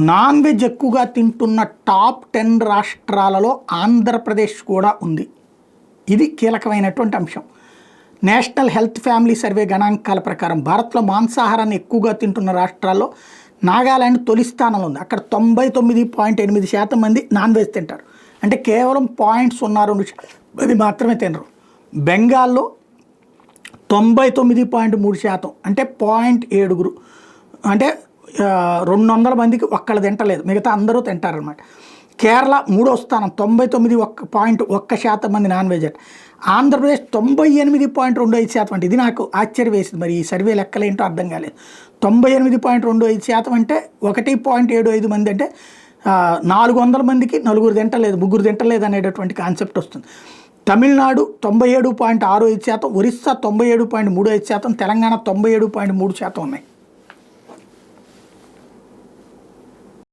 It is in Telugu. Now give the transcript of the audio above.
నాన్ వెజ్ ఎక్కువగా తింటున్న టాప్ 10 రాష్ట్రాలలో ఆంధ్రప్రదేశ్ కూడా ఉంది. ఇది కీలకమైనటువంటి అంశం. నేషనల్ హెల్త్ ఫ్యామిలీ సర్వే గణాంకాల ప్రకారం భారత్లో మాంసాహారాన్ని ఎక్కువగా తింటున్న రాష్ట్రాల్లో నాగాలాండ్ తొలి స్థానంలో ఉంది. అక్కడ 99.8% మంది నాన్ వెజ్ తింటారు. అంటే కేవలం 0.02% మాత్రమే తినరు. బెంగాల్లో 99.3%, అంటే 0.7, అంటే 200 మందికి ఒక్కళ్ళు తింటలేదు, మిగతా అందరూ తింటారనమాట. కేరళ 3వ స్థానం 99.1% మంది నాన్ వెజ్. ఆంధ్రప్రదేశ్ 98.25%. అంటే ఇది నాకు ఆశ్చర్యం వేసింది. మరి ఈ సర్వే లెక్కలేంటో అర్థం కాలేదు. 98.25% అంటే 1.75 మంది, అంటే 400 మందికి 4 తింటలేదు, 3 తింటలేదు అనేటటువంటి కాన్సెప్ట్ వస్తుంది. తమిళనాడు 97.65%, ఒరిస్సా 97.35%, తెలంగాణ 97.3% ఉన్నాయి.